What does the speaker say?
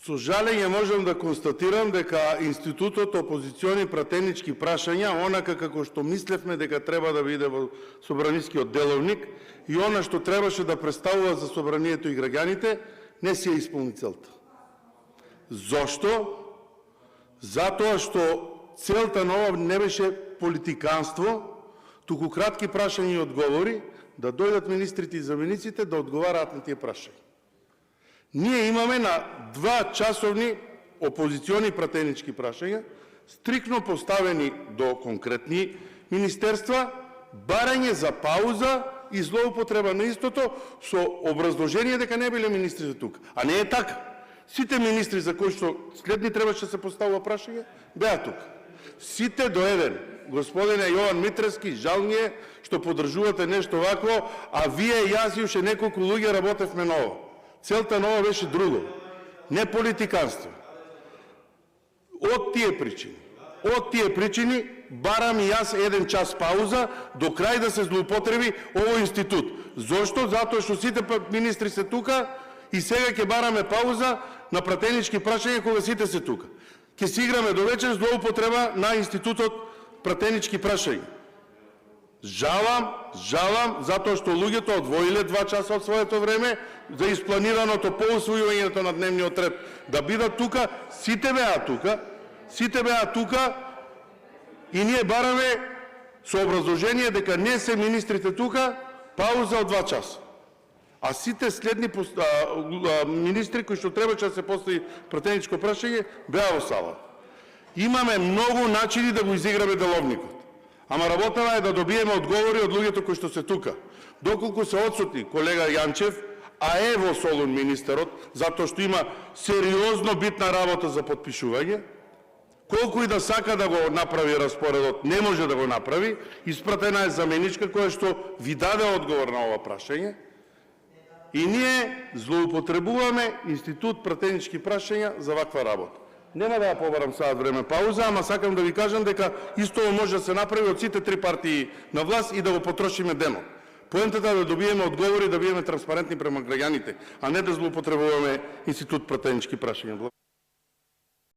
Со жалење можам да констатирам дека институтот опозициони пратенички прашања, онака како што мислевме дека треба да биде во собранискиот деловник и она што требаше да представува за собранието и граѓаните, не си ја исполни целта. Зошто? Затоа што целта на ова не беше политиканство, туку кратки прашања и одговори, да дојдат министрите и замениците да одговараат на тие прашања. Ние имаме на 2 часовни опозициони пратенички прашања, стрикно поставени до конкретни министерства, барање за пауза и злоупотреба на истото со образложение дека не биле министрите тука. А не е така. Сите министри за кои што следни требаше да се поставува прашање, беа тука. Сите до еден. Господине Јован Митревски, жал ми е што поддржувате нешто вакво, а вие и јас и уште неколку луѓе работевме на ова. Целта на ова беше друго, не политиканство. Од тие причини, барам и јас 1 час пауза до крај да се злоупотреби овој институт. Зошто? Затоа што сите министри се тука и сега ќе бараме пауза на пратенички прашања кога сите се тука. Ќе си играме до вечер злоупотреба на институтот пратенички прашања. Жалам, затоа што луѓето одвоиле 2 часа од своето време за испланираното по усвојувањето на дневниот ред да бидат тука, сите беа тука и ние бараме со образложение дека не се министрите тука, пауза од 2 часа. А сите следни министри кои што требаше да се постави пратеничко прашање беа во сала. Имаме многу начини да го изиграме деловникот. Ама работава е да добиеме одговори од луѓето кои што се тука. Доколку се отсутни колега Јанчев, а е во Солун министерот, затоа што има сериозно битна работа за потпишување, колку и да сака да го направи распоредот, не може да го направи, испратена е заменичка која што ви даде одговор на ова прашање, и ние злоупотребуваме институт пратенички прашања за ваква работа. Нема да ја побарам саат време пауза, ама сакам да ви кажам дека исто може да се направи од сите 3 партии на власт и да го потрошиме денот. Поентата е да добиеме одговори, да бидеме транспарентни према граѓаните, а не да злоупотребуваме институт пратенички прашања.